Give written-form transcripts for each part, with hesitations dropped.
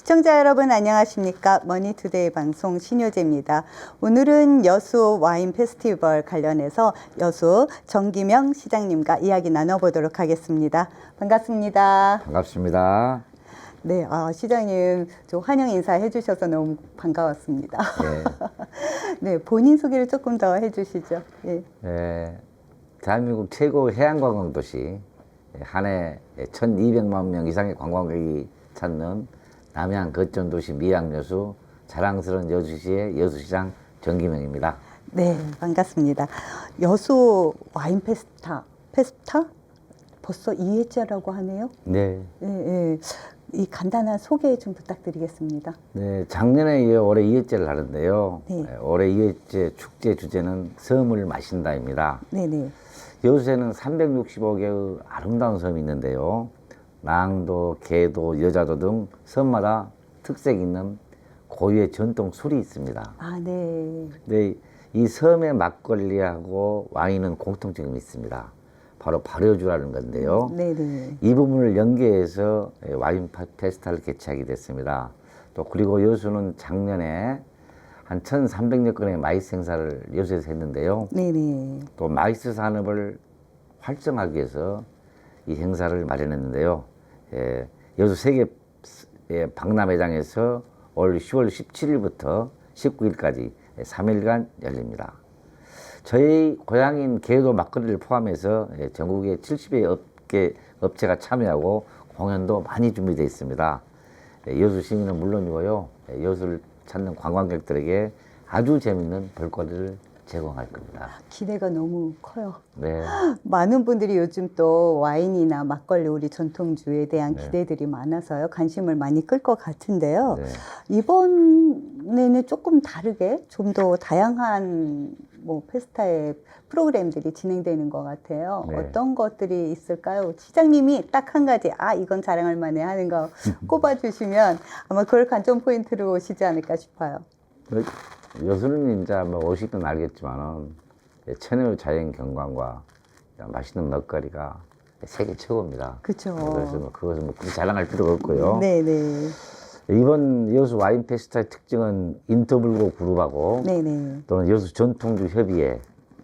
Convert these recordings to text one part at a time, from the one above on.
시청자 여러분 안녕하십니까? 머니투데이 방송 신효재입니다. 오늘은 여수 와인 페스티벌 관련해서 여수 정기명 시장님과 이야기 나눠보도록 하겠습니다. 반갑습니다. 반갑습니다. 네, 시장님 저 환영 인사해 주셔서 너무 반가웠습니다. 네, 본인 소개를 조금 더 해주시죠. 예. 네, 대한민국 최고 해양관광 도시, 한 해 1,200만 명 이상의 관광객이 찾는 남해안 거점도시 미양여수, 자랑스러운 여수시의 여수시장 정기명입니다. 네, 반갑습니다. 여수 와인 페스타 벌써 2회째라고 하네요. 네. 예, 예. 이 간단한 소개 좀 부탁드리겠습니다. 네, 작년에 이어 올해 2회째를 하는데요. 네. 올해 2회째 축제 주제는 섬을 마신다입니다. 네네. 여수에는 365개의 아름다운 섬이 있는데요. 낭도, 개도, 여자도 등 섬마다 특색 있는 고유의 전통 술이 있습니다. 아, 네. 근데 이 섬의 막걸리하고 와인은 공통점이 있습니다. 바로 발효주라는 건데요. 네네. 이 부분을 연계해서 와인 페스타를 개최하게 됐습니다. 또 그리고 여수는 작년에 한 1,300여 건의 마이스 행사를 여수에서 했는데요. 네네. 또 마이스 산업을 활성화하기 위해서 이 행사를 마련했는데요. 여수 세계 박람회장에서 올 10월 17일부터 19일까지 3일간 열립니다. 저희 고향인 개도 막걸리를 포함해서 전국에 70여 개 업체가 참여하고 공연도 많이 준비되어 있습니다. 여수 시민은 물론이고요. 여수를 찾는 관광객들에게 아주 재밌는 볼거리를 제공할 겁니다. 기대가 너무 커요. 네. 많은 분들이 요즘 또 와인이나 막걸리 우리 전통주에 대한 네. 기대들이 많아서요. 관심을 많이 끌 것 같은데요. 네. 이번에는 조금 다르게 좀 더 다양한 페스타의 프로그램들이 진행되는 것 같아요. 네. 어떤 것들이 있을까요? 시장님이 딱 한 가지, 이건 자랑할 만해 하는 거 꼽아주시면 아마 그걸 관전 포인트로 오시지 않을까 싶어요. 여수는 이제 뭐 오시면 알겠지만은 천혜의 자연 경관과 맛있는 먹거리가 세계 최고입니다. 그렇죠. 그래서 그것을 굳이 자랑할 필요가 없고요. 네네. 이번 여수 와인 페스타의 특징은 인터블고 그룹하고 네네. 또는 여수 전통주 협의회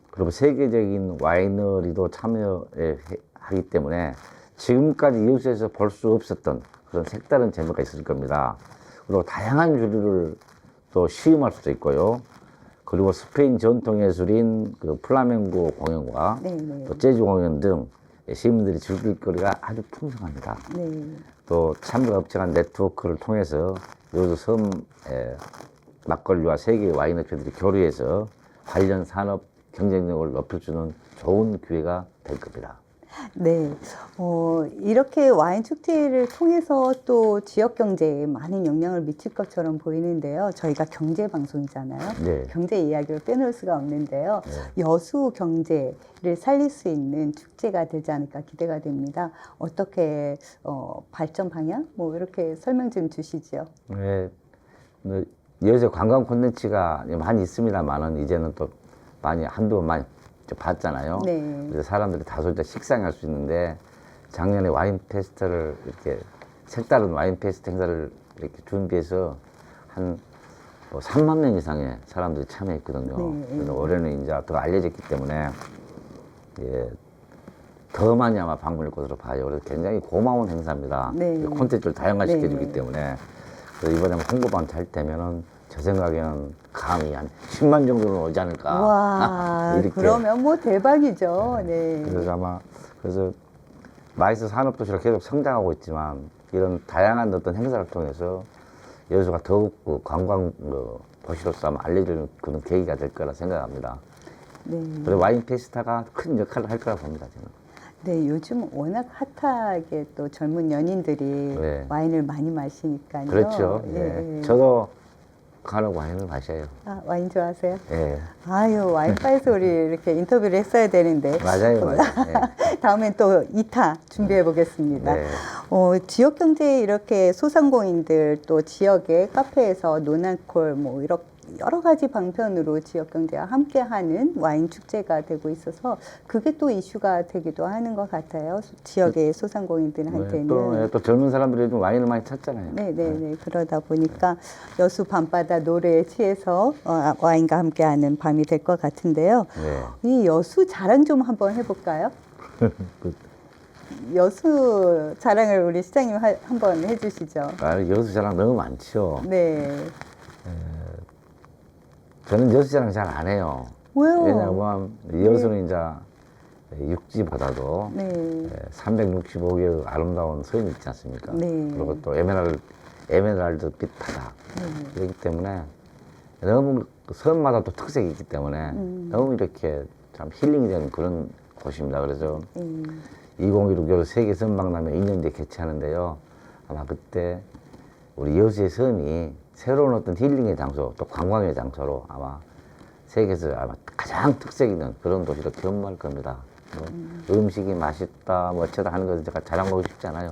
그리고 세계적인 와이너리도 참여하기 때문에 지금까지 여수에서 볼 수 없었던 그런 색다른 재미가 있을 겁니다. 그리고 다양한 주류를 또 시음할 수도 있고요. 그리고 스페인 전통 예술인 그 플라멩고 공연과 네네. 또 재즈 공연 등 시민들이 즐길 거리가 아주 풍성합니다. 네. 또 참여 업체 간 네트워크를 통해서 여수 섬 막걸리와 세계 와인 업체들이 교류해서 관련 산업 경쟁력을 높여주는 좋은 기회가 될 겁니다. 네. 이렇게 와인 축제를 통해서 또 지역 경제에 많은 영향을 미칠 것처럼 보이는데요. 저희가 경제 방송이잖아요. 네. 경제 이야기를 빼놓을 수가 없는데요. 네. 여수 경제를 살릴 수 있는 축제가 되지 않을까 기대가 됩니다. 어떻게 발전 방향 이렇게 설명 좀 주시죠. 네. 여수 관광 콘텐츠가 많이 있습니다만은 이제는 또 한두 번 많이 봤잖아요. 네. 그래서 사람들이 다소 이제 식상할 수 있는데 작년에 와인 페스트를 이렇게 색다른 와인 페스트 행사를 이렇게 준비해서 한 3만 명 이상의 사람들이 참여했거든요. 네. 그래서 올해는 이제 더 알려졌기 때문에 더 많이 아마 방문할 것으로 봐요. 그래서 굉장히 고마운 행사입니다. 네. 콘텐츠를 다양화시켜주기 네. 때문에 그래서 이번에 홍보만 잘 되면은 제 생각에는 감히 한 10만 정도는 오지 않을까. 와, 이렇게. 그러면 대박이죠. 네. 그래서 마이스 산업도시가 계속 성장하고 있지만 이런 다양한 어떤 행사를 통해서 여수가 더욱 관광 도시로서 아마 알려지는 그런 계기가 될 거라 생각합니다. 네. 그리고 와인 페스타가 큰 역할을 할 거라고 봅니다, 저는. 네, 요즘 워낙 핫하게 또 젊은 연인들이 네. 와인을 많이 마시니까요. 그렇죠. 예. 예. 저도 간혹 와인을 마셔요. 와인 좋아하세요? 예. 아유, 와인바에서 우리 이렇게 인터뷰를 했어야 되는데. 맞아요. 예. 다음엔 또 2타 준비해 보겠습니다. 네. 지역 경제에 이렇게 소상공인들 또 지역의 카페에서 노날콜 뭐 이렇게 여러 가지 방편으로 지역 경제와 함께하는 와인 축제가 되고 있어서 그게 또 이슈가 되기도 하는 것 같아요. 지역의 소상공인들한테는. 또 젊은 사람들이 좀 와인을 많이 찾잖아요. 네네네. 그러다 보니까 여수 밤바다 노래에 취해서 와인과 함께하는 밤이 될 것 같은데요. 네. 이 여수 자랑 좀 한번 해볼까요? 여수 자랑을 우리 시장님 한번 해주시죠. 여수 자랑 너무 많죠. 네. 저는 여수 자랑 잘 안 해요. 왜요? 왜냐하면 여수는 이제 육지보다도 네. 365개의 아름다운 섬이 있지 않습니까? 네. 그리고 또 에메랄드 빛 바다. 그렇기 때문에 너무 그 섬마다 또 특색이 있기 때문에 너무 이렇게 참 힐링이 되는 그런 곳입니다. 그래서 2016 여수 세계 섬박람회 2년 뒤에 개최하는데요. 아마 그때 우리 여수의 섬이 새로운 어떤 힐링의 장소, 또 관광의 장소로 아마 세계에서 아마 가장 특색 있는 그런 도시로 경험할 겁니다. 뭐 음식이 맛있다, 뭐 어쩌다 하는 것은 제가 자랑하고 싶지 않아요.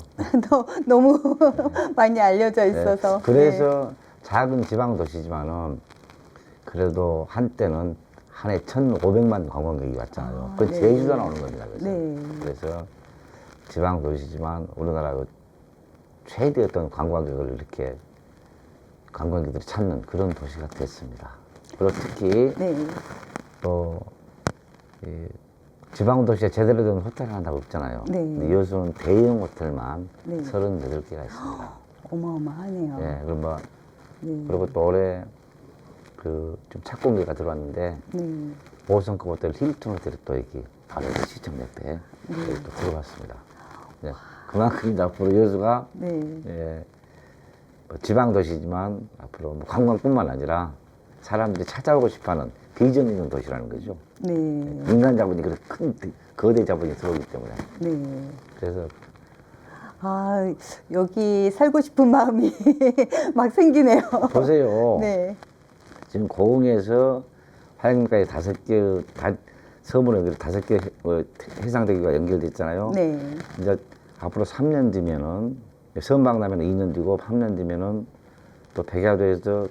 너무 많이 알려져 있어서. 네. 그래서 작은 지방 도시지만은 그래도 한때는 한 해 1,500만 관광객이 왔잖아요. 그건 네. 제주도 나오는 겁니다. 그래서. 네. 그래서 지방 도시지만 우리나라 그 최대 어떤 관광객을 이렇게 관광객들이 찾는 그런 도시가 됐습니다. 그리고 특히 네. 또 이 지방 도시에 제대로 된 호텔 하나가 없잖아요. 네. 근데 여수는 대형 호텔만 네. 38개가 있습니다. 어마어마하네요. 예, 그리고 뭐 네. 그리고 또 올해 그 좀 착공기가 들어왔는데 네. 5성급 호텔 힐튼 호텔이 또 여기 바로 여기 시청 옆에 여기 또 들어갔습니다. 네. 그만큼 이제 앞으로 여수가 네. 예, 뭐 지방 도시지만 앞으로 뭐 관광뿐만 아니라 사람들이 찾아오고 싶어하는 비전 있는 도시라는 거죠. 네. 인간 자본이 그렇게 큰 거대 자본이 들어오기 때문에 네. 그래서 아, 여기 살고 싶은 마음이 막 생기네요. 보세요. 네. 지금 고흥에서 화양까지 5개 섬으로 연결 5개 해상대교가 연결됐잖아요. 네. 이제 앞으로 3년 뒤면은 섬박람회는 2년 뒤고 3년 뒤면은 또 백야도에서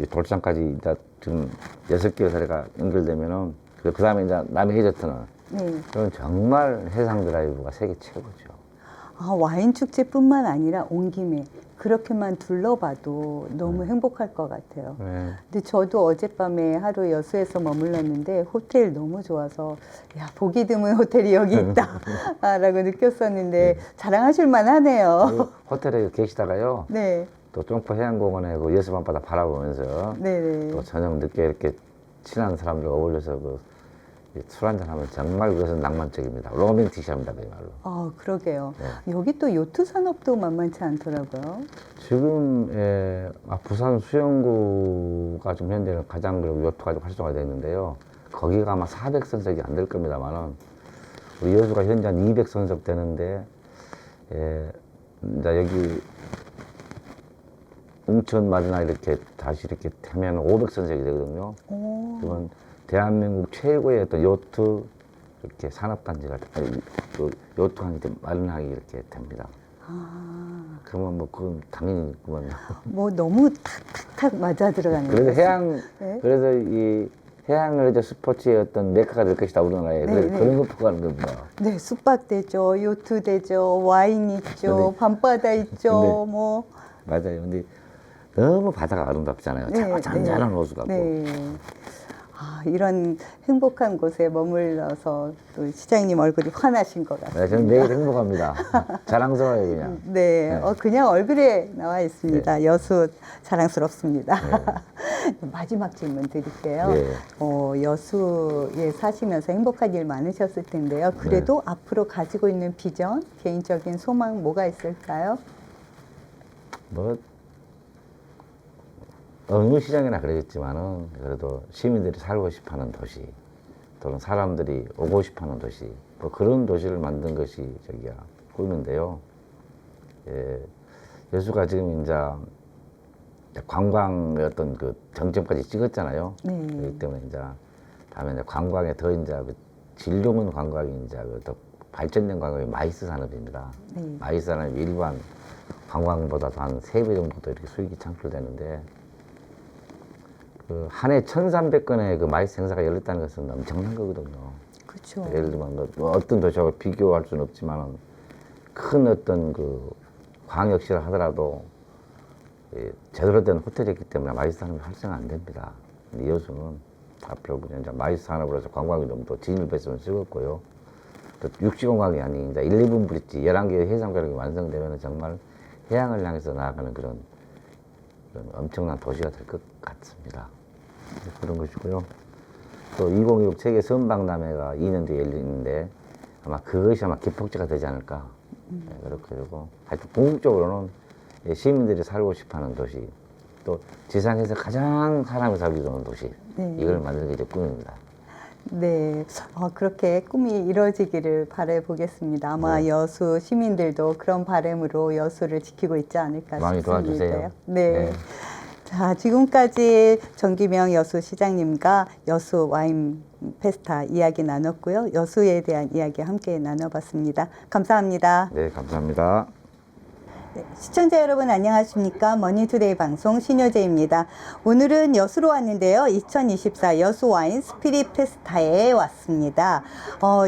돌산까지 이제 지금 6개 사례가 연결되면은 그 다음에 이제 남해 해저트는 네. 그건 정말 해상 드라이브가 세계 최고죠. 아, 와인 축제뿐만 아니라 온 김에 그렇게만 둘러봐도 너무 행복할 것 같아요. 네. 근데 저도 어젯밤에 하루 여수에서 머물렀는데 호텔 너무 좋아서 야, 보기 드문 호텔이 여기 있다라고 느꼈었는데 자랑하실 만하네요. 그 호텔에 계시다가요. 네. 또 쫑포 해양공원에 그 여수 밤바다 바라보면서 네네. 또 저녁 늦게 이렇게 친한 사람들과 어울려서 그 술 한잔 하면 정말 그것은 낭만적입니다. 로맨틱합니다, 그야말로. 아, 그러게요. 네. 여기 또 요트 산업도 만만치 않더라고요. 지금 부산 수영구가 좀 현재는 가장 그리고 요트가 좀 활성화되어 있는데요. 거기가 아마 400선석이 안 될 겁니다만은 우리 여수가 현재 한 200선석 되는데 이제 여기 웅천 마지나 이렇게 다시 이렇게 하면 500선석이 되거든요. 오. 그러면 대한민국 최고의 어떤 요트 이렇게 산업단지가 또 요트항이 마련하기 이렇게 됩니다. 아, 그러면 뭐 그건 당연히 그건 뭐 너무 탁탁탁 맞아 들어가는 그래서 거죠. 해양 네. 그래서 이 해양을 이제 스포츠의 어떤 메카가 될 것이다 우리나라에 네, 그래서 네. 그런 거 보고하는 겁니다. 네, 숙박 되죠, 요트 되죠, 와인 있죠, 네. 밤바다 있죠, 네. 뭐. 맞아요. 근데 너무 바다가 아름답잖아요. 네, 잔잔한 네. 호수가 뭐. 네. 아, 이런 행복한 곳에 머물러서 또 시장님 얼굴이 환하신 것 같아요. 네, 저는 매일 행복합니다. 자랑스러워요 그냥. 네, 네. 그냥 얼굴에 나와 있습니다. 여수 자랑스럽습니다. 마지막 질문 드릴게요. 네. 여수에 사시면서 행복한 일 많으셨을 텐데요. 그래도 앞으로 가지고 있는 비전, 개인적인 소망 뭐가 있을까요? 뭐 어느 시장이나 그러겠지만은 그래도 시민들이 살고 싶어하는 도시 또는 사람들이 오고 싶어하는 도시 뭐 그런 도시를 만든 것이 저기야 꿈인데요. 여수가 지금 이제 관광의 어떤 그 정점까지 찍었잖아요. 네. 그렇기 때문에 이제 다음에 이제 관광에 더 이제 그 질 좋은 관광이 이제 더 발전된 관광이 마이스 산업입니다. 네. 마이스 산업이 일반 관광보다도 한 3배 정도 더 이렇게 수익이 창출되는데, 그 한 해 1,300건의 그 마이스 행사가 열렸다는 것은 엄청난 거거든요. 그렇죠. 예를 들면 뭐 어떤 도시하고 비교할 수는 없지만 큰 어떤 그 광역시를 하더라도 제대로 된 호텔이었기 때문에 마이스 산업이 활성화 안 됩니다. 근데 여수는 앞으로 그냥 이제 마이스 산업으로서 관광이 좀 더 진을 뺐으면 쓰겠고요. 또 육지관광이 아닌 이제 11분 브릿지 11개의 해상도로가 완성되면 정말 해양을 향해서 나아가는 그런 엄청난 도시가 될 것 같습니다. 그런 것이고요. 또 2016 세계 선박람회가 2년 뒤에 열리는데 아마 그것이 아마 기폭제가 되지 않을까. 네, 그렇게 되고 하여튼 궁극적으로는 시민들이 살고 싶어하는 도시, 또 지상에서 가장 사람이 살기 좋은 도시, 네. 이걸 만드는 게 제 꿈입니다. 네, 그렇게 꿈이 이루어지기를 바라보겠습니다. 아마 네. 여수 시민들도 그런 바람으로 여수를 지키고 있지 않을까 많이 싶습니다. 도와주세요. 네. 네. 자, 지금까지 정기명 여수시장님과 여수 와인 페스타 이야기 나눴고요. 여수에 대한 이야기 함께 나눠봤습니다. 감사합니다. 네, 감사합니다. 네, 시청자 여러분 안녕하십니까? 머니투데이 방송 신효재입니다. 오늘은 여수로 왔는데요. 2024 여수 와인 스피릿 페스타에 왔습니다.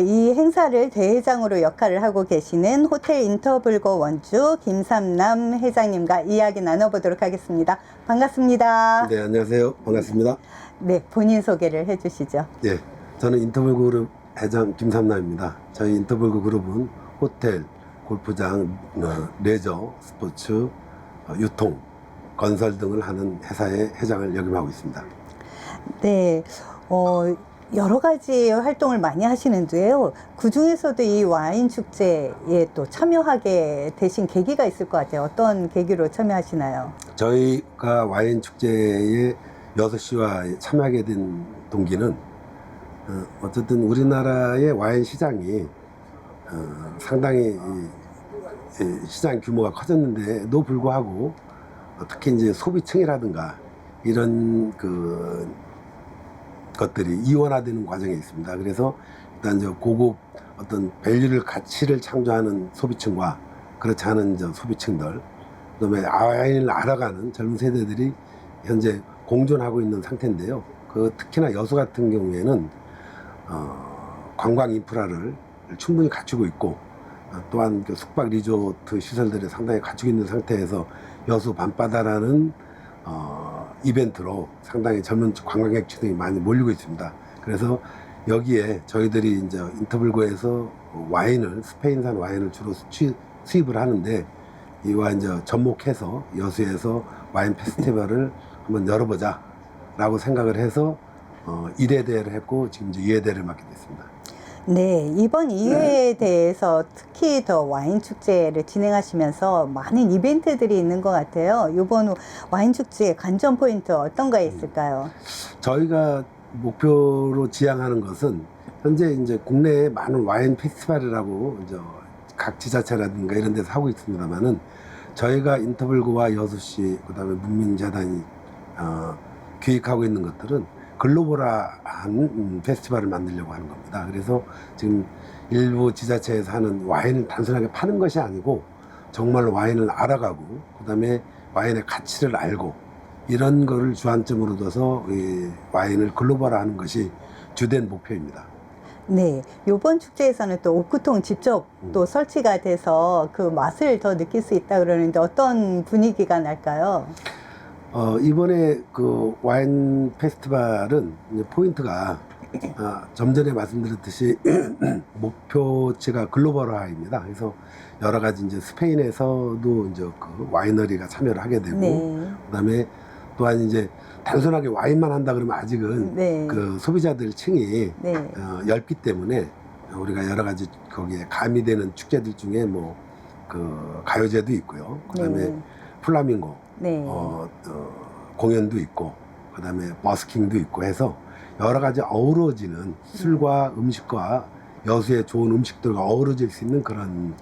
이 행사를 대회장으로 역할을 하고 계시는 호텔 인터블거 원주 김삼남 회장님과 이야기 나눠보도록 하겠습니다. 반갑습니다. 네, 안녕하세요. 반갑습니다. 네, 본인 소개를 해주시죠. 네, 저는 인터벌 그룹 회장 김삼남입니다. 저희 인터벌 그룹은 호텔, 골프장, 레저, 스포츠, 유통, 건설 등을 하는 회사의 회장을 역임하고 있습니다. 네, 여러 가지 활동을 많이 하시는데요. 그 중에서도 이 와인 축제에 또 참여하게 되신 계기가 있을 것 같아요. 어떤 계기로 참여하시나요? 저희가 와인 축제에 6시와 참여하게 된 동기는 어쨌든 우리나라의 와인 시장이 상당히 시장 규모가 커졌는데도 불구하고 특히 이제 소비층이라든가 이런 그 것들이 이원화되는 과정에 있습니다. 그래서 일단 저 고급 어떤 밸류를 가치를 창조하는 소비층과 그렇지 않은 저 소비층들, 그다음에 와인을 알아가는 젊은 세대들이 현재 공존하고 있는 상태인데요. 그 특히나 여수 같은 경우에는 관광 인프라를 충분히 갖추고 있고 또한 그 숙박 리조트 시설들이 상당히 갖추고 있는 상태에서 여수 밤바다라는 이벤트로 상당히 젊은 관광객층이 많이 몰리고 있습니다. 그래서 여기에 저희들이 이제 인터블거에서 와인을 스페인산 와인을 주로 수입을 하는데 이와 이제 접목해서 여수에서 와인 페스티벌을 한번 열어보자라고 생각을 해서 1회 대회를 했고 지금 이제 2회 대회를 맡게 됐습니다. 네, 이번 2회에 대해서 특히 더 와인 축제를 진행하시면서 많은 이벤트들이 있는 것 같아요. 이번 와인 축제의 관전 포인트 어떤 거 있을까요? 저희가 목표로 지향하는 것은 현재 이제 국내에 많은 와인 페스티벌이라고 이제 각 지자체라든가 이런 데서 하고 있습니다만은 저희가 인터블거와 여수시 그다음에 문민재단이 기획하고 있는 것들은 글로벌한 페스티벌을 만들려고 하는 겁니다. 그래서 지금 일부 지자체에서 하는 와인을 단순하게 파는 것이 아니고 정말 와인을 알아가고 그다음에 와인의 가치를 알고 이런 거를 주안점으로 둬서 이 와인을 글로벌화하는 것이 주된 목표입니다. 네, 이번 축제에서는 또 오크통 직접 또 설치가 돼서 그 맛을 더 느낄 수 있다 그러는데 어떤 분위기가 날까요? 이번에 그 와인 페스티벌은 이제 포인트가 좀 전에 말씀드렸듯이 목표치가 글로벌화입니다. 그래서 여러 가지 이제 스페인에서도 이제 그 와이너리가 참여를 하게 되고, 네. 그다음에 또한 이제 단순하게 와인만 한다 그러면 아직은 네. 그 소비자들 층이 네. 얇기 때문에 우리가 여러 가지 거기에 가미되는 축제들 중에 뭐 그 가요제도 있고요. 그다음에 네. 플라밍고 네. 공연도 있고 그다음에 버스킹도 있고 해서 여러 가지 어우러지는 술과 음식과 여수의 좋은 음식들과 어우러질 수 있는 그런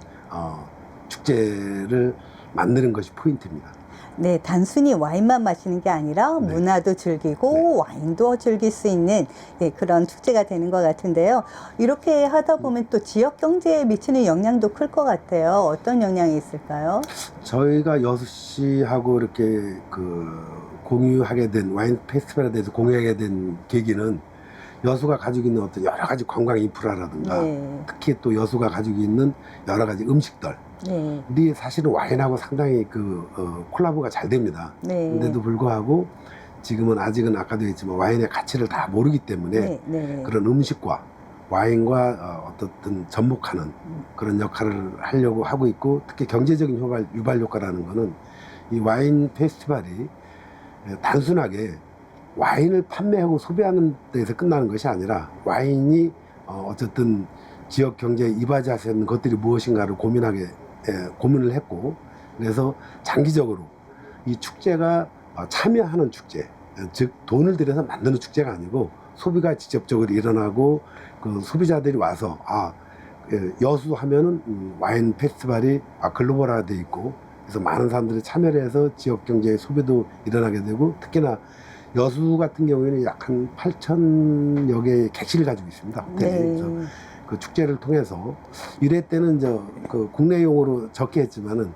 축제를 만드는 것이 포인트입니다. 네, 단순히 와인만 마시는 게 아니라 네. 문화도 즐기고 와인도 즐길 수 있는 예, 그런 축제가 되는 것 같은데요. 이렇게 하다 보면 또 지역 경제에 미치는 영향도 클 것 같아요. 어떤 영향이 있을까요? 저희가 여수시하고 이렇게 공유하게 된 와인 페스티벌에 대해서 공유하게 된 계기는 여수가 가지고 있는 어떤 여러 가지 관광 인프라라든가 네. 특히 또 여수가 가지고 있는 여러 가지 음식들 네. 이 사실은 와인하고 상당히 콜라보가 잘 됩니다. 네. 근데도 불구하고 지금은 아직은 아까도 했지만 와인의 가치를 다 모르기 때문에 네. 네. 그런 음식과 와인과 어떤 접목하는 그런 역할을 하려고 하고 있고 특히 경제적인 유발 효과라는 거는 이 와인 페스티벌이 단순하게 와인을 판매하고 소비하는 데에서 끝나는 것이 아니라 와인이 어쨌든 지역 경제에 이바지할 수 있는 것들이 무엇인가를 고민을 했고 그래서 장기적으로 이 축제가 참여하는 축제 즉 돈을 들여서 만드는 축제가 아니고 소비가 직접적으로 일어나고 그 소비자들이 와서 여수 하면은 와인 페스티벌이 글로벌화 돼 있고 그래서 많은 사람들이 참여를 해서 지역 경제의 소비도 일어나게 되고 특히나 여수 같은 경우에는 약 한 8,000여 개의 객실을 가지고 있습니다. 호텔이. 네. 그래서 그 축제를 통해서 1회 때는 국내용으로 적게 했지만은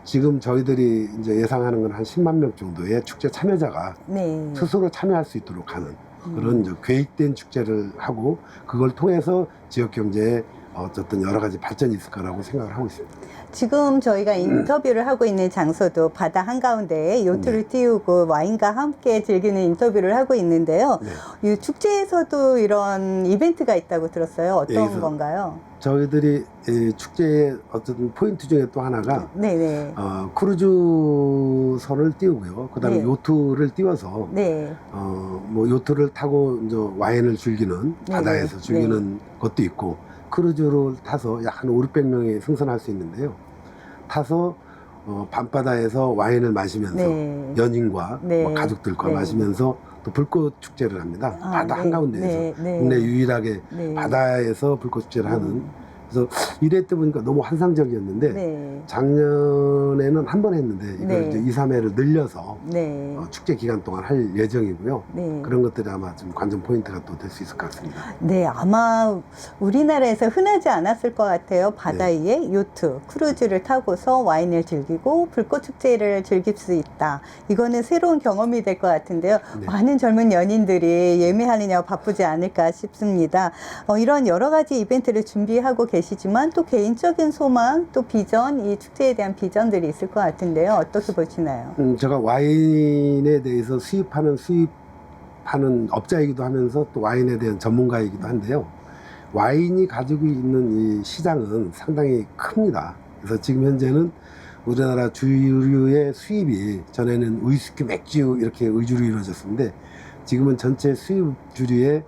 지금 저희들이 이제 예상하는 건 한 10만 명 정도의 축제 참여자가 네. 스스로 참여할 수 있도록 하는 그런 이제 계획된 축제를 하고 그걸 통해서 지역 경제에 어쨌든 여러 가지 발전이 있을 거라고 생각을 하고 있습니다. 지금 저희가 인터뷰를 하고 있는 장소도 바다 한가운데에 요트를 띄우고 와인과 함께 즐기는 인터뷰를 하고 있는데요. 네. 이 축제에서도 이런 이벤트가 있다고 들었어요. 어떤 여기서 건가요? 저희들이 이 축제의 어쨌든 포인트 중에 또 하나가 네네. 크루즈선을 띄우고요. 그다음에 네. 요트를 띄워서 네. 요트를 타고 이제 와인을 즐기는 네. 바다에서 즐기는 것도 있고 크루즈를 타서 약 한 500~600명이 승선할 수 있는데요. 타서 밤바다에서 와인을 마시면서 네. 연인과 네. 뭐 가족들과 네. 마시면서 또 불꽃 축제를 합니다. 바다 네. 한가운데에서 네. 네. 국내 유일하게 네. 바다에서 불꽃 축제를 하는 그래서 1회 때 보니까 너무 환상적이었는데 네. 작년에는 한 번 했는데 이걸 네. 이제 2, 3회를 늘려서 네. 축제 기간 동안 할 예정이고요. 네. 그런 것들이 아마 좀 관전 포인트가 또 될 수 있을 것 같습니다. 네, 아마 우리나라에서 흔하지 않았을 것 같아요. 바다 네. 위에 요트, 크루즈를 타고서 와인을 즐기고 불꽃 축제를 즐길 수 있다. 이거는 새로운 경험이 될 것 같은데요. 네. 많은 젊은 연인들이 예매하느냐고 바쁘지 않을까 싶습니다. 이런 여러 가지 이벤트를 준비하고 계시지만 또 개인적인 소망, 또 비전, 이 축제에 대한 비전들이 있을 것 같은데요. 어떻게 보시나요? 제가 와인에 대해서 수입하는 업자이기도 하면서 또 와인에 대한 전문가이기도 한데요. 와인이 가지고 있는 이 시장은 상당히 큽니다. 그래서 지금 현재는 우리나라 주류의 수입이 전에는 위스키, 맥주 이렇게 위주로 이루어졌는데 지금은 전체 수입 주류의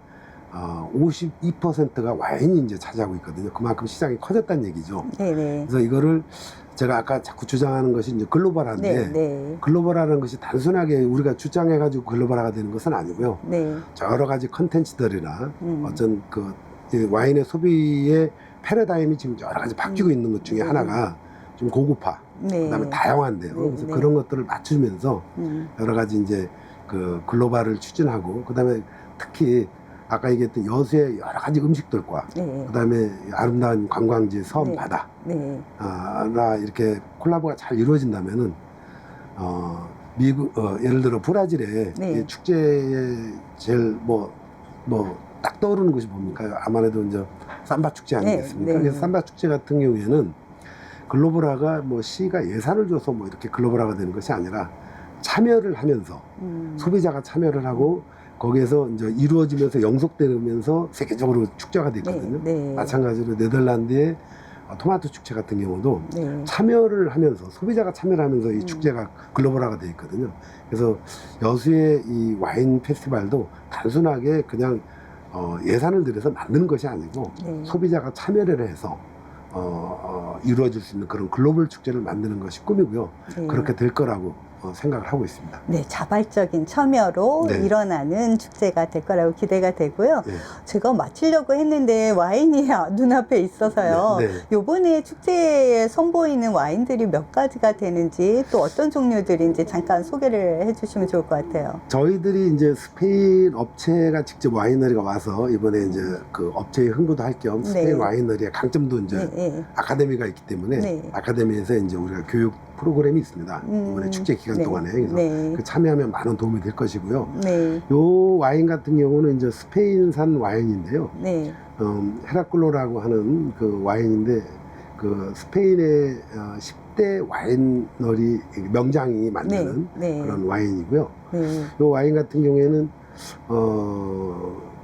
52%가 와인이 이제 차지하고 있거든요. 그만큼 시장이 커졌다는 얘기죠. 네네. 그래서 이거를 제가 아까 자꾸 주장하는 것이 이제 글로벌한데 네, 네. 글로벌화라는 것이 단순하게 우리가 주장해가지고 글로벌화가 되는 것은 아니고요. 네. 여러 가지 컨텐츠들이나 어떤 이 와인의 소비의 패러다임이 지금 여러 가지 바뀌고 있는 것 중에 하나가 좀 고급화, 네. 그다음에 다양한데요. 네, 그래서 네. 그런 것들을 맞추면서 여러 가지 이제 글로벌을 추진하고 그다음에 특히 아까 얘기했던 여수의 여러 가지 음식들과 네. 그다음에 아름다운 관광지, 섬, 네. 바다 네. 나 이렇게 콜라보가 잘 이루어진다면은 미국 예를 들어 브라질의 네. 이 축제에 제일 딱 떠오르는 것이 뭡니까? 아무래도 이제 삼바 축제 아니겠습니까? 네. 그래서 삼바 축제 같은 경우에는 글로벌화가 시가 예산을 줘서 이렇게 글로벌화가 되는 것이 아니라 참여를 하면서 소비자가 참여를 하고 거기에서 이제 이루어지면서 영속되면서 세계적으로 축제가 됐거든요. 네, 네. 마찬가지로 네덜란드의 토마토 축제 같은 경우도 네. 참여를 하면서 소비자가 참여를 하면서 이 축제가 글로벌화가 되어 있거든요. 그래서 여수의 이 와인 페스티벌도 단순하게 그냥 예산을 들여서 만드는 것이 아니고 네. 소비자가 참여를 해서 이루어질 수 있는 그런 글로벌 축제를 만드는 것이 꿈이고요. 네. 그렇게 될 거라고 생각을 하고 있습니다. 네, 자발적인 참여로 네. 일어나는 축제가 될 거라고 기대가 되고요. 네. 제가 마치려고 했는데 와인이 눈앞에 있어서요. 네, 네. 요번에 축제에 선보이는 와인들이 몇 가지가 되는지 또 어떤 종류들인지 잠깐 소개를 해주시면 좋을 것 같아요. 저희들이 이제 스페인 업체가 직접 와이너리가 와서 이번에 이제 그 업체에 홍보도 할 겸 스페인 네. 와이너리의 강점도 이제 네, 네. 아카데미가 있기 때문에 네. 아카데미에서 이제 우리가 교육 프로그램이 있습니다. 이번에 축제 기간 네. 동안에 그래서 네. 그 참여하면 많은 도움이 될 것이고요. 네. 요 와인 같은 경우는 이제 스페인산 와인인데요. 네. 헤라클로라고 하는 그 와인인데 그 스페인의 10대 와이너리 명장이 만드는 네. 네. 그런 와인이고요. 네. 요 와인 같은 경우에는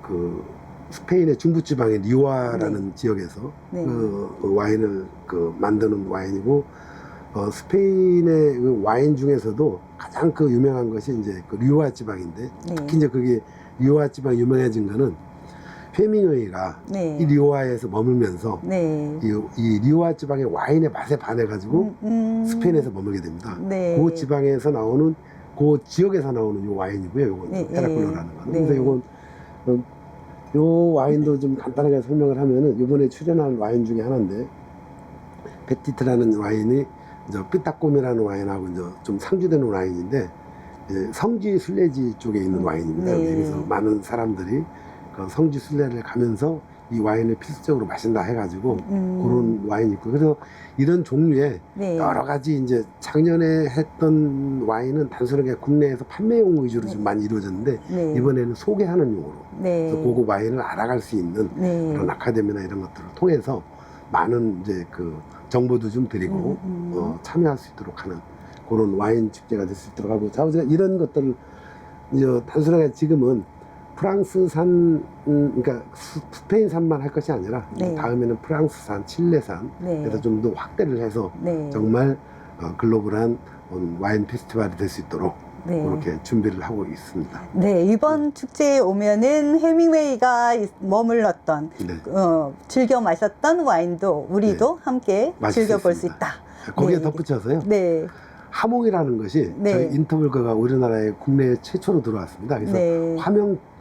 그 스페인의 중부지방의 리오아라는 지역에서 네. 그 와인을 그 만드는 와인이고 스페인의 그 와인 중에서도 가장 그 유명한 것이 이제 그 리오아 지방인데 네. 특히 이제 그게 리오아 지방 유명해진 거는 헤밍웨이가 네. 이 리오아에서 머물면서 네. 이 리오아 지방의 와인의 맛에 반해가지고 스페인에서 머물게 됩니다. 네. 그 지방에서 나오는 그 지역에서 나오는 요 와인이고요. 요건 네, 헤라클로라는 건. 네. 그래서 요건 요 와인도 좀 간단하게 설명을 하면은 이번에 출연한 와인 중에 하나인데 베티트라는 와인이 이제 삐딱곰이라는 와인하고 이제 좀 상주되는 와인인데 성지 순례지 쪽에 있는 와인입니다. 네. 그래서 많은 사람들이 그 성지 순례를 가면서 이 와인을 필수적으로 마신다 해가지고 그런 와인이 있고 그래서 이런 종류의 네. 여러 가지 이제 작년에 했던 와인은 단순하게 국내에서 판매용 위주로 좀 많이 이루어졌는데 네. 이번에는 소개하는 용으로 네. 그래서 고급 와인을 알아갈 수 있는 네. 그런 아카데미나 이런 것들을 통해서 많은 이제 그 정보도 좀 드리고 참여할 수 있도록 하는 그런 와인 축제가 될 수 있도록 하고 자 이런 것들을 이제 단순하게 지금은 프랑스산 그러니까 스페인산만 할 것이 아니라 네. 다음에는 프랑스산, 칠레산 네. 그래서 좀 더 확대를 해서 네. 정말 글로벌한 와인 페스티벌이 될 수 있도록 네. 그렇게 준비를 하고 있습니다. 네, 이번 축제에 오면은 헤밍웨이가 머물렀던 네. 즐겨 마셨던 와인도 우리도 함께 마실 수 즐겨볼 수 있습니다. 있다. 거기에 네. 덧붙여서요. 네. 하몽이라는 것이 네. 저희 인터벌거가 우리나라에 국내에 최초로 들어왔습니다. 그래서 네.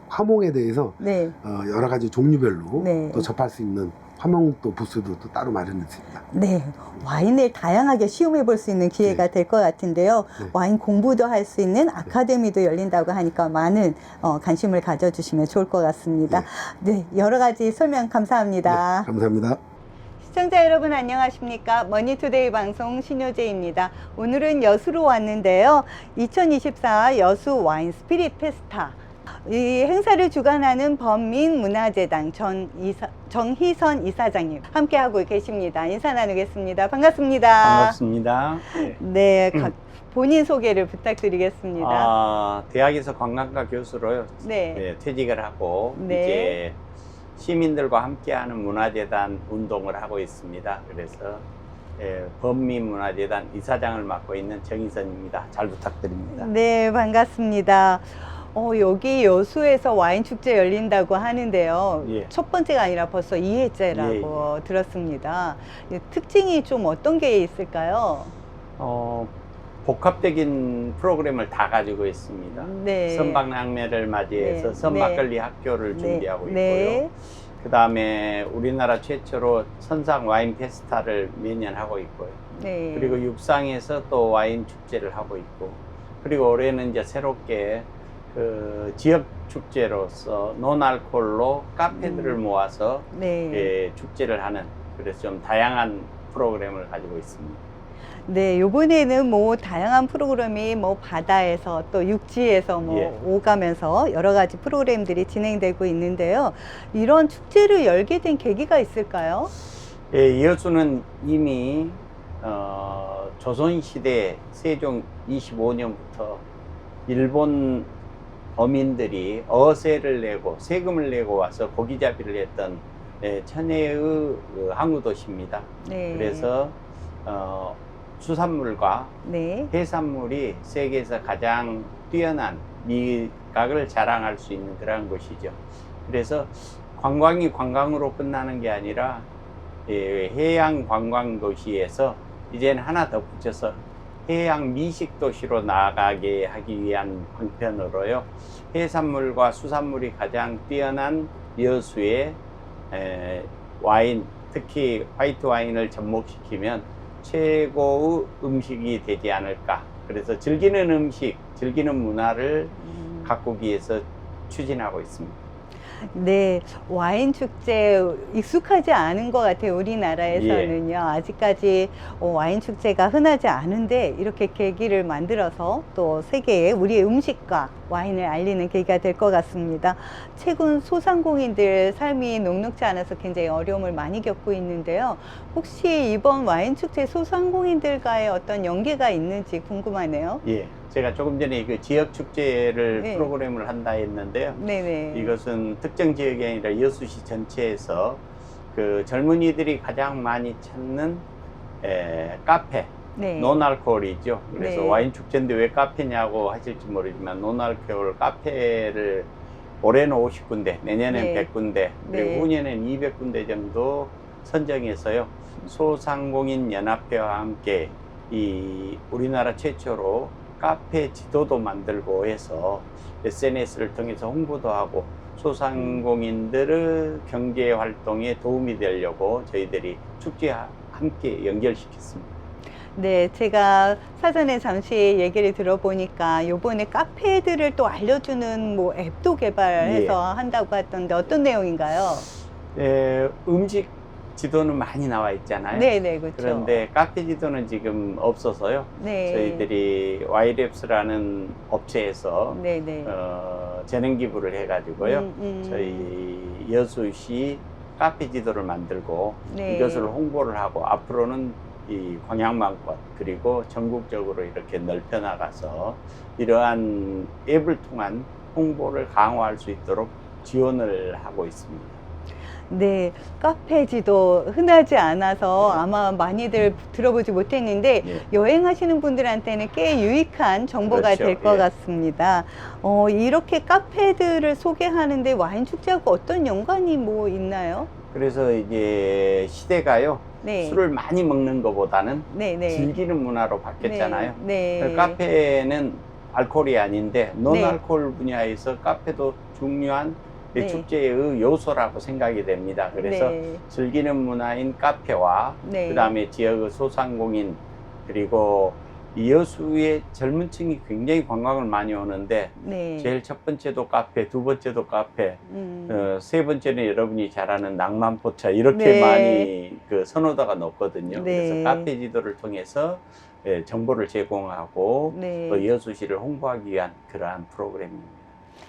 화몽에 대해서 네. 여러 가지 종류별로 네. 또 접할 수 있는 화몽 또 부스도 또 따로 마련했습니다. 네, 와인을 다양하게 시음해 볼 수 있는 기회가 될 것 같은데요. 네. 와인 공부도 할 수 있는 아카데미도 열린다고 하니까 많은 관심을 가져주시면 좋을 것 같습니다. 네, 여러 가지 설명 감사합니다. 네, 감사합니다. 시청자 여러분 안녕하십니까? 머니투데이 방송 신효재입니다. 오늘은 여수로 왔는데요. 2024 여수 와인 스피릿 페스타. 이 행사를 주관하는 범민문화재단 정희선 이사장님 함께하고 계십니다. 인사 나누겠습니다. 반갑습니다. 반갑습니다. 네, 본인 소개를 부탁드리겠습니다. 대학에서 관광과 교수로 네. 퇴직을 하고 네. 이제 시민들과 함께하는 문화재단 운동을 하고 있습니다. 그래서 범민문화재단 이사장을 맡고 있는 정희선입니다. 잘 부탁드립니다. 네, 반갑습니다. 여기 여수에서 와인 축제 열린다고 하는데요. 예. 첫 번째가 아니라 벌써 2회째라고 들었습니다. 특징이 좀 어떤 게 있을까요? 복합적인 프로그램을 다 가지고 있습니다. 네. 선박낭매를 맞이해서 네. 선박걸리 학교를 준비하고 있고요. 네. 그 다음에 우리나라 최초로 선상 와인 페스타를 매년 하고 있고요. 네. 그리고 육상에서 또 와인 축제를 하고 있고, 그리고 올해는 이제 새롭게 그 지역 축제로서 논알콜로 카페들을 모아서 네. 축제를 하는, 그래서 좀 다양한 프로그램을 가지고 있습니다. 네, 요번에는 뭐 다양한 프로그램이 뭐 바다에서 또 육지에서 뭐 예. 오가면서 여러 가지 프로그램들이 진행되고 있는데요. 이런 축제를 열게 된 계기가 있을까요? 여수는 이미 조선시대 세종 25년부터 일본 어민들이 어세를 내고 세금을 내고 와서 고기잡이를 했던 천혜의 그 항구도시입니다. 네. 그래서 수산물과 네. 해산물이 세계에서 가장 뛰어난 미각을 자랑할 수 있는 그러한 곳이죠. 그래서 관광이 관광으로 끝나는 게 아니라 해양 관광 도시에서 이제는 하나 더 붙여서 해양 미식 도시로 나아가게 하기 위한 방편으로요. 해산물과 수산물이 가장 뛰어난 여수의 와인, 특히 화이트 와인을 접목시키면 최고의 음식이 되지 않을까. 그래서 즐기는 음식, 즐기는 문화를 가꾸기 위해서 추진하고 있습니다. 네, 와인 축제 익숙하지 않은 것 같아요. 우리나라에서는요. 아직까지 와인 축제가 흔하지 않은데 이렇게 계기를 만들어서 또 세계에 우리의 음식과 와인을 알리는 계기가 될 것 같습니다. 최근 소상공인들 삶이 녹록지 않아서 굉장히 어려움을 많이 겪고 있는데요. 혹시 이번 와인 축제 소상공인들과의 어떤 연계가 있는지 궁금하네요. 예, 제가 조금 전에 그 지역 축제를 네. 프로그램을 한다 했는데요. 네네. 이것은 특정 지역이 아니라 여수시 전체에서 그 젊은이들이 가장 많이 찾는 카페, 네. 논알코올이죠. 그래서 네. 와인 축제인데 왜 카페냐고 하실지 모르지만 논알코올 카페를 올해는 50군데, 내년엔 네. 100군데, 그리고 네. 후년엔 200군데 정도 선정해서요. 소상공인 연합회와 함께 이 우리나라 최초로 카페 지도도 만들고 해서 SNS를 통해서 홍보도 하고 소상공인들의 경제 활동에 도움이 되려고 저희들이 축제와 함께 연결시켰습니다. 네, 제가 사전에 잠시 얘기를 들어보니까 요번에 카페들을 또 알려주는 뭐 앱도 개발해서 한다고 하던데 어떤 내용인가요? 음식 지도는 많이 나와 있잖아요. 네네, 그렇죠. 그런데 카페 지도는 지금 없어서요. 네. 저희들이 와이랩스라는 업체에서 네네. 재능 기부를 해가지고요. 저희 여수시 카페 지도를 만들고 네. 이것을 홍보를 하고 앞으로는 이 광양만권 그리고 전국적으로 이렇게 넓혀 나가서 이러한 앱을 통한 홍보를 강화할 수 있도록 지원을 하고 있습니다. 네, 카페 지도 흔하지 않아서 아마 많이들 들어보지 못했는데 예. 여행하시는 분들한테는 꽤 유익한 정보가 그렇죠. 될 것 예. 같습니다. 이렇게 카페들을 소개하는데 와인 축제하고 어떤 연관이 뭐 있나요? 그래서 이제 시대가요. 네. 술을 많이 먹는 것보다는 네네. 즐기는 문화로 바뀌었잖아요. 네. 카페는 알코올이 아닌데 논알코올 분야에서 카페도 중요한 네. 축제의 요소라고 생각이 됩니다. 그래서 네. 즐기는 문화인 카페와 네. 그다음에 지역의 소상공인 그리고 이 여수의 젊은 층이 굉장히 관광을 많이 오는데 네. 제일 첫 번째도 카페, 두 번째도 카페, 세 번째는 여러분이 잘 아는 낭만포차 이렇게 네. 많이 그 선호도가 높거든요. 네. 그래서 카페 지도를 통해서 정보를 제공하고 네. 또 여수시를 홍보하기 위한 그러한 프로그램입니다.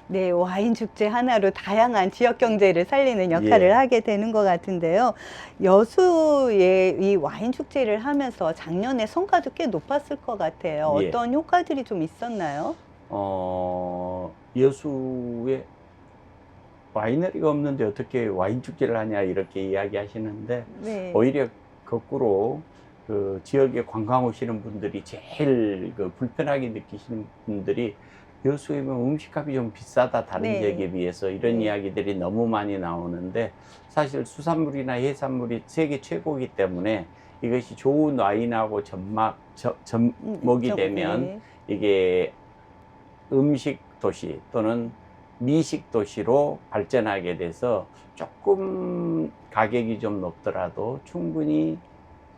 네, 와인 축제 하나로 다양한 지역 경제를 살리는 역할을 예. 하게 되는 것 같은데요. 여수의 이 와인 축제를 하면서 작년에 성과도 꽤 높았을 것 같아요. 예. 어떤 효과들이 좀 있었나요? 여수에 와이너리가 없는데 어떻게 와인 축제를 하냐 이렇게 이야기하시는데 네. 오히려 거꾸로 그 지역에 관광 오시는 분들이 제일 그 불편하게 느끼시는 분들이 여수에 뭐 음식값이 좀 비싸다 다른 네. 지역에 비해서 이런 네. 이야기들이 너무 많이 나오는데 사실 수산물이나 해산물이 세계 최고이기 때문에 이것이 좋은 와인하고 접목이 되면 네. 이게 음식 도시 또는 미식 도시로 발전하게 돼서 조금 가격이 좀 높더라도 충분히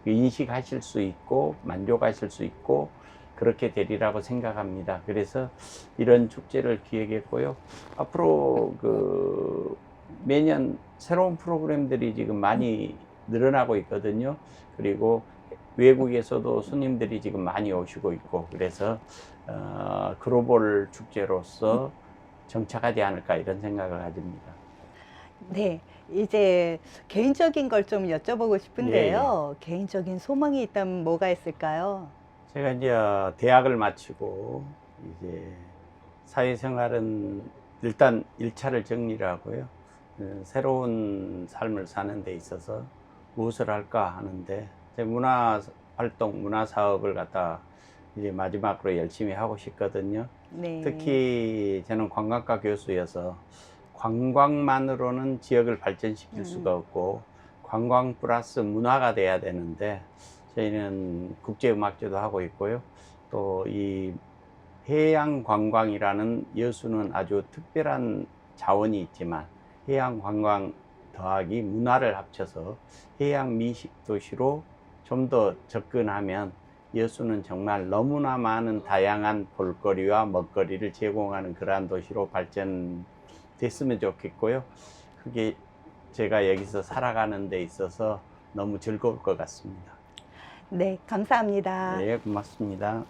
인식하실 수 있고 만족하실 수 있고 그렇게 되리라고 생각합니다. 그래서 이런 축제를 기획했고요. 앞으로 그 매년 새로운 프로그램들이 지금 많이 늘어나고 있거든요. 그리고 외국에서도 손님들이 지금 많이 오시고 있고 그래서 글로벌 축제로서 정착하지 않을까 이런 생각을 가집니다. 네, 이제 개인적인 걸 좀 여쭤보고 싶은데요. 개인적인 소망이 있다면 뭐가 있을까요? 제가 이제 대학을 마치고 이제 사회생활은 일단 1차를 정리를 하고요. 새로운 삶을 사는 데 있어서 무엇을 할까 하는데 문화활동, 문화사업을 갖다 이제 마지막으로 열심히 하고 싶거든요. 네. 특히 저는 관광과 교수여서 관광만으로는 지역을 발전시킬 수가 없고 관광 플러스 문화가 돼야 되는데 저희는 국제음악제도 하고 있고요. 또 이 해양 관광이라는 여수는 아주 특별한 자원이 있지만 해양 관광 더하기 문화를 합쳐서 해양 미식 도시로 좀 더 접근하면 여수는 정말 너무나 많은 다양한 볼거리와 먹거리를 제공하는 그러한 도시로 발전됐으면 좋겠고요. 그게 제가 여기서 살아가는 데 있어서 너무 즐거울 것 같습니다. 네, 감사합니다. 네, 고맙습니다.